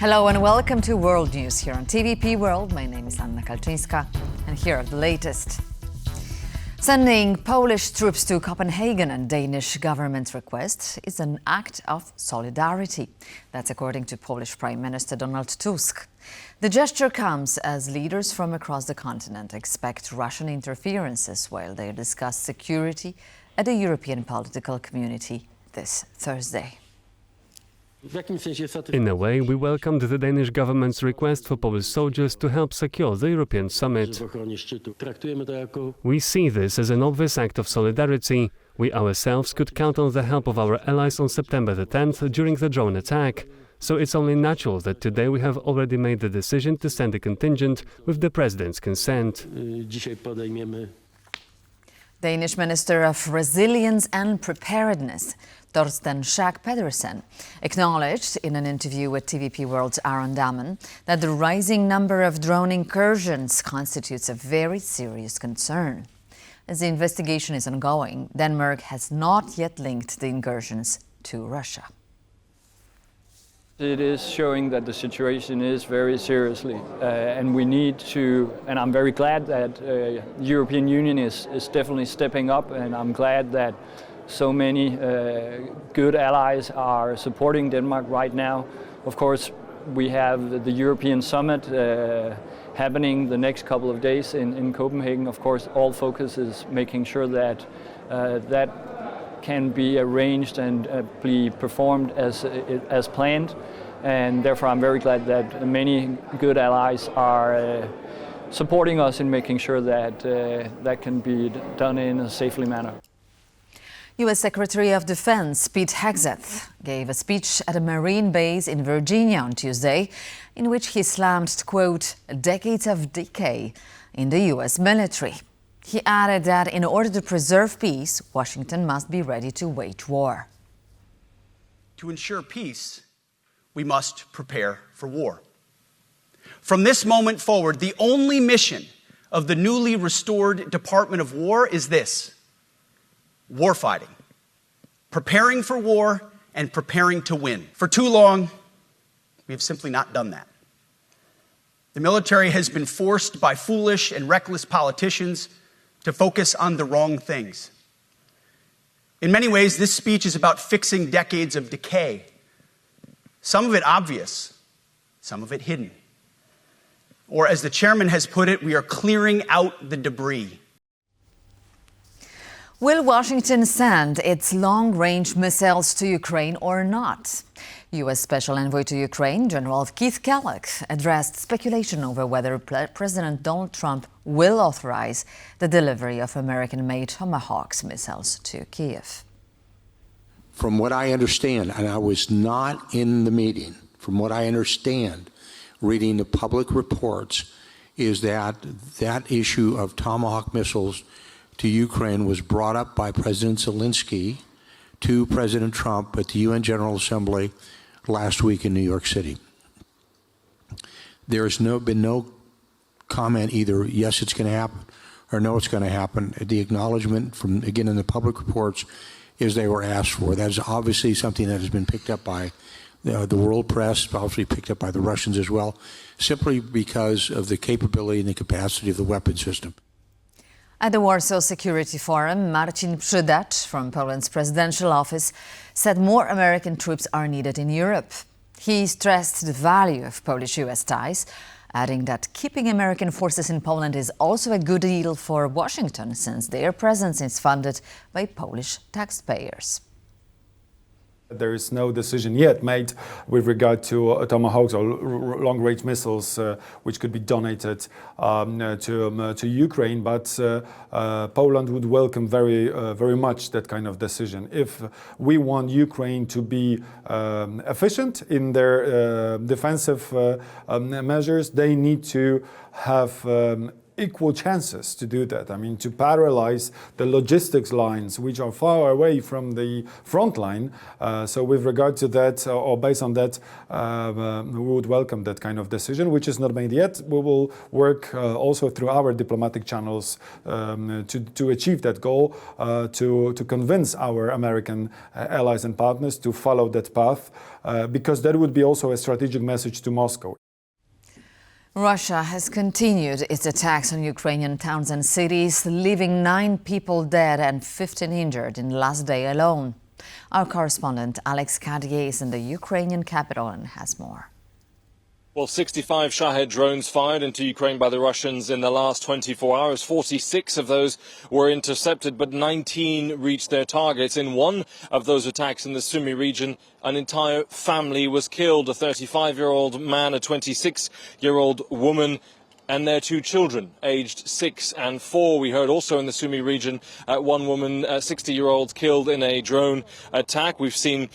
Hello and welcome to World News here on TVP World. My name is Anna Kalczyńska and here are the latest. Sending Polish troops to Copenhagen at Danish government's request is an act of solidarity. That's according to Polish Prime Minister Donald Tusk. The gesture comes as leaders from across the continent expect Russian interferences while they discuss security at the European political community this Thursday. In a way, we welcomed the Danish government's request for Polish soldiers to help secure the European summit. We see this as an obvious act of solidarity. We ourselves could count on the help of our allies on September the 10th during the drone attack. So it's only natural that today we have already made the decision to send a contingent with the President's consent. Danish Minister of Resilience and Preparedness, Torsten Schack Pedersen, acknowledged in an interview with TVP World's Aron Dahmen that the rising number of drone incursions constitutes a very serious concern. As the investigation is ongoing, Denmark has not yet linked the incursions to Russia. It is showing that the situation is very seriously, and we need to, and I'm very glad that the European Union is definitely stepping up, and I'm glad that so many good allies are supporting Denmark right now. Of course, we have the European summit happening the next couple of days in Copenhagen. Of course, all focus is making sure that that can be arranged and be performed as planned, and therefore I'm very glad that many good allies are supporting us in making sure that that can be done in a safely manner. U.S. Secretary of Defense Pete Hegseth gave a speech at a Marine base in Virginia on Tuesday in which he slammed, quote, decades of decay in the U.S. military. He added that in order to preserve peace, Washington must be ready to wage war. To ensure peace, we must prepare for war. From this moment forward, the only mission of the newly restored Department of War is this: warfighting, preparing for war and preparing to win. For too long, we have simply not done that. The military has been forced by foolish and reckless politicians to focus on the wrong things. In many ways, this speech is about fixing decades of decay. Some of it obvious, some of it hidden. Or as the chairman has put it, we are clearing out the debris. Will Washington send its long-range missiles to Ukraine or not? U.S. Special Envoy to Ukraine, General Keith Kellogg, addressed speculation over whether President Donald Trump will authorize the delivery of American-made Tomahawk missiles to Kyiv. From what I understand, and I was not in the meeting, from what I understand, reading the public reports, is that that issue of Tomahawk missiles to Ukraine was brought up by President Zelensky to President Trump at the UN General Assembly last week in New York City. There has been no comment either, yes, it's going to happen, or no, it's going to happen. The acknowledgement from, again, in the public reports is they were asked for. That is obviously something that has been picked up by the world press, obviously picked up by the Russians as well, simply because of the capability and the capacity of the weapon system. At the Warsaw Security Forum, Marcin Przydacz from Poland's presidential office said more American troops are needed in Europe. He stressed the value of Polish-US ties, adding that keeping American forces in Poland is also a good deal for Washington, since their presence is funded by Polish taxpayers. There is no decision yet made with regard to Tomahawks or long-range missiles which could be donated to Ukraine, but Poland would welcome very much that kind of decision. If we want Ukraine to be efficient in their defensive measures, they need to have equal chances to do that. I mean, to paralyze the logistics lines, which are far away from the front line. So with regard to that, or based on that, we would welcome that kind of decision, which is not made yet. We will work also through our diplomatic channels to achieve that goal, to convince our American allies and partners to follow that path, because that would be also a strategic message to Moscow. Russia has continued its attacks on Ukrainian towns and cities, leaving 9 people dead and 15 injured in the last day alone. Our correspondent Alex Kadier is in the Ukrainian capital and has more. Well, 65 Shahed drones fired into Ukraine by the Russians in the last 24 hours. 46 of those were intercepted, but 19 reached their targets. In one of those attacks in the Sumy region, an entire family was killed. A 35-year-old man, a 26-year-old woman, and their 2 children, aged 6 and 4. We heard also in the Sumy region, one woman, 60-year-old, killed in a drone attack. We've seen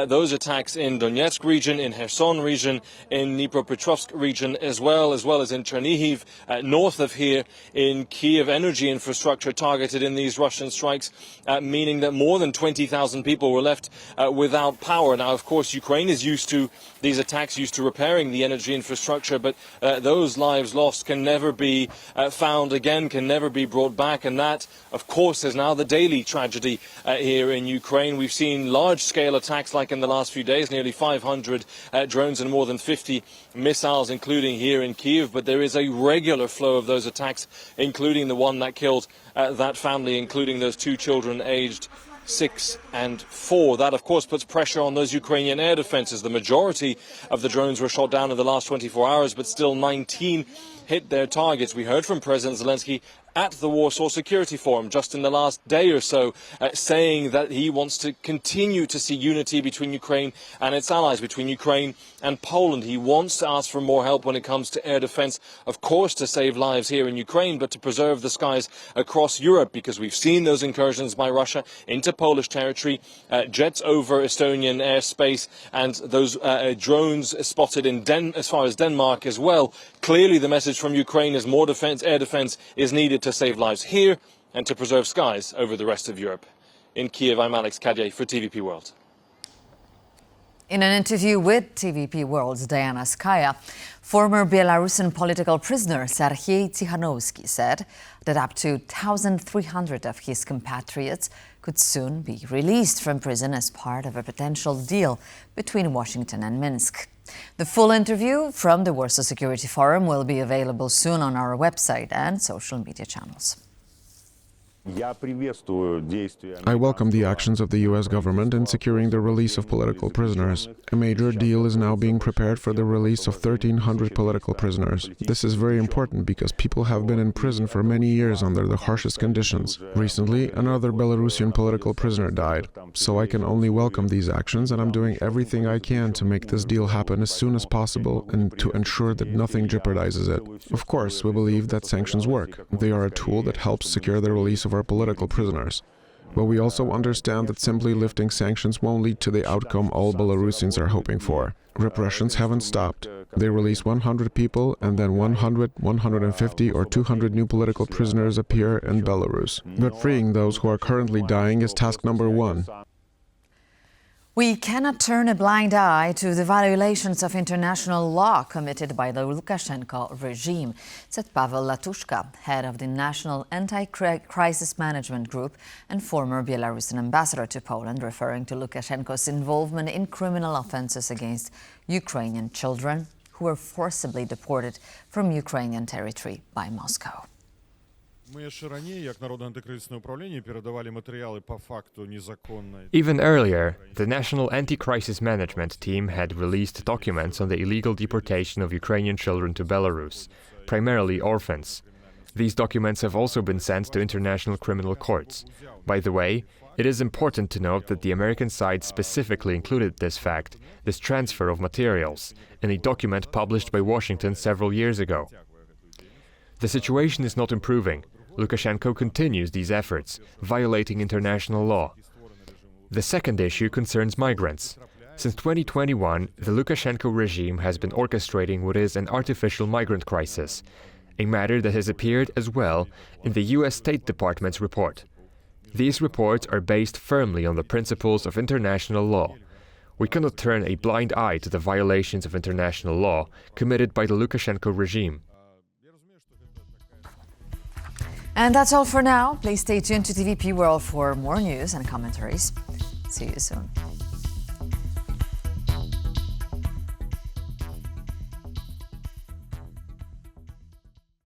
those attacks in Donetsk region, in Kherson region, in Dnipropetrovsk region as well as in Chernihiv, north of here in Kyiv. Energy infrastructure targeted in these Russian strikes, meaning that more than 20,000 people were left without power. Now, of course, Ukraine is used to these attacks, used to repairing the energy infrastructure, but those lives lost can never be found again, can never be brought back. And that, of course, is now the daily tragedy here in Ukraine. We've seen large-scale attacks like in the last few days, nearly 500 drones and more than 50 missiles, including here in Kyiv. But there is a regular flow of those attacks, including the one that killed that family, including those 2 children aged 6 and 4. That, of course, puts pressure on those Ukrainian air defenses. The majority of the drones were shot down in the last 24 hours, but still 19 hit their targets. We heard from President Zelensky at the Warsaw Security Forum just in the last day or so, saying that he wants to continue to see unity between Ukraine and its allies, between Ukraine and Poland. He wants to ask for more help when it comes to air defense, of course, to save lives here in Ukraine, but to preserve the skies across Europe, because we've seen those incursions by Russia into Polish territory, jets over Estonian airspace, and those drones spotted in as far as Denmark as well. Clearly, the message from Ukraine is more defense, air defense is needed to save lives here and to preserve skies over the rest of Europe. In Kyiv, I'm Alex Kadier for TVP World. In an interview with TVP World's Diana Skaya, former Belarusian political prisoner Serhiy Tikhanovsky said that up to 1,300 of his compatriots could soon be released from prison as part of a potential deal between Washington and Minsk. The full interview from the Warsaw Security Forum will be available soon on our website and social media channels. I welcome the actions of the U.S. government in securing the release of political prisoners. A major deal is now being prepared for the release of 1,300 political prisoners. This is very important because people have been in prison for many years under the harshest conditions. Recently, another Belarusian political prisoner died. So I can only welcome these actions, and I'm doing everything I can to make this deal happen as soon as possible and to ensure that nothing jeopardizes it. Of course, we believe that sanctions work. They are a tool that helps secure the release of our political prisoners. But we also understand that simply lifting sanctions won't lead to the outcome all Belarusians are hoping for. Repressions haven't stopped. They release 100 people and then 100, 150 or 200 new political prisoners appear in Belarus. But freeing those who are currently dying is task number 1. We cannot turn a blind eye to the violations of international law committed by the Lukashenko regime, said Pavel Latushka, head of the National Anti-Crisis Management Group and former Belarusian ambassador to Poland, referring to Lukashenko's involvement in criminal offenses against Ukrainian children who were forcibly deported from Ukrainian territory by Moscow. Even earlier, the National Anti-Crisis Management Team had released documents on the illegal deportation of Ukrainian children to Belarus, primarily orphans. These documents have also been sent to international criminal courts. By the way, it is important to note that the American side specifically included this fact, this transfer of materials, in a document published by Washington several years ago. The situation is not improving. Lukashenko continues these efforts, violating international law. The second issue concerns migrants. Since 2021, the Lukashenko regime has been orchestrating what is an artificial migrant crisis. a matter that has appeared as well in the US State Department's report. These reports are based firmly on the principles of international law. We cannot turn a blind eye to the violations of international law committed by the Lukashenko regime. And that's all for now. Please stay tuned to TVP World for more news and commentaries. See you soon.